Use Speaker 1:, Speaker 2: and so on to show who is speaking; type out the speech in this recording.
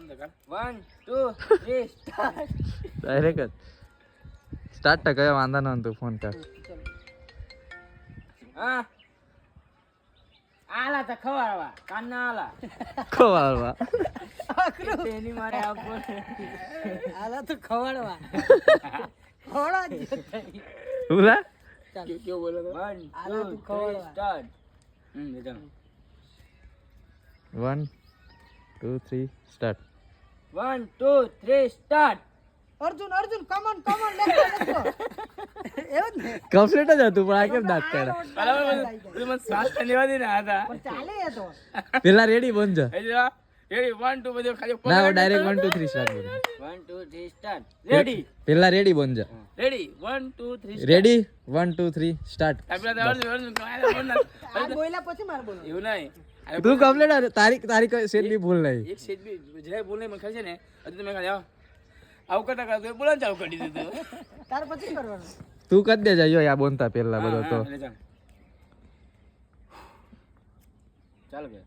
Speaker 1: 1 2 3 start
Speaker 2: direct start ટા કયા વાંધા ન તું ફોન કર
Speaker 1: હા આલા તો ખવાડવા કાના આલા
Speaker 2: ખવાળવા
Speaker 1: તેની મારે આપો
Speaker 3: આલા તો ખવાડવા ખોડા જ
Speaker 2: બોલા
Speaker 1: ક્યો બોલો 1
Speaker 3: આલા
Speaker 1: 2
Speaker 3: તું ખવાડવા.
Speaker 1: 3 સ્ટાર્ટ બેટા
Speaker 2: 1 2 3 સ્ટાર્ટ
Speaker 1: 1 2 3 સ્ટાર્ટ
Speaker 3: અર્જુન કમન લેખો એવું જ ને
Speaker 2: કમ્પ્લીટ જ હતું પણ આ કેમ દાંત કાઢ્યા
Speaker 1: બરાબર મને શ્વાસ લેવા દે ને આતા
Speaker 3: પણ ચાલે એ તો
Speaker 2: પેલા રેડી બનજો
Speaker 1: રેડી 1 2 બધું ખાલી
Speaker 2: ના ડાયરેક્ટ 1 2 3 સ્ટાર્ટ બોલ
Speaker 1: 1 2 3 સ્ટાર્ટ રેડી
Speaker 2: પેલા રેડી બનજો
Speaker 1: રેડી 1 2 3
Speaker 2: રેડી 1 2 3 સ્ટાર્ટ
Speaker 1: આપડા અર્જુન
Speaker 3: આ બોલ્યા પછી મારે બોલો
Speaker 1: એવું નહીં
Speaker 2: તું કમ્પ્લીટ તારી સેટ બી ભૂલ નહીં
Speaker 1: એક સેજ બી જે બોલ નહીં મને ખબર છે ને હજુ તમે ખાલી આવું કરતા તો બોલવાનું ચાલુ કરી દીધું
Speaker 3: તાર પછી કરવાનું
Speaker 2: તું કદ દે જાય આ બોનતા પેલા બધો તો
Speaker 1: ચાલો કે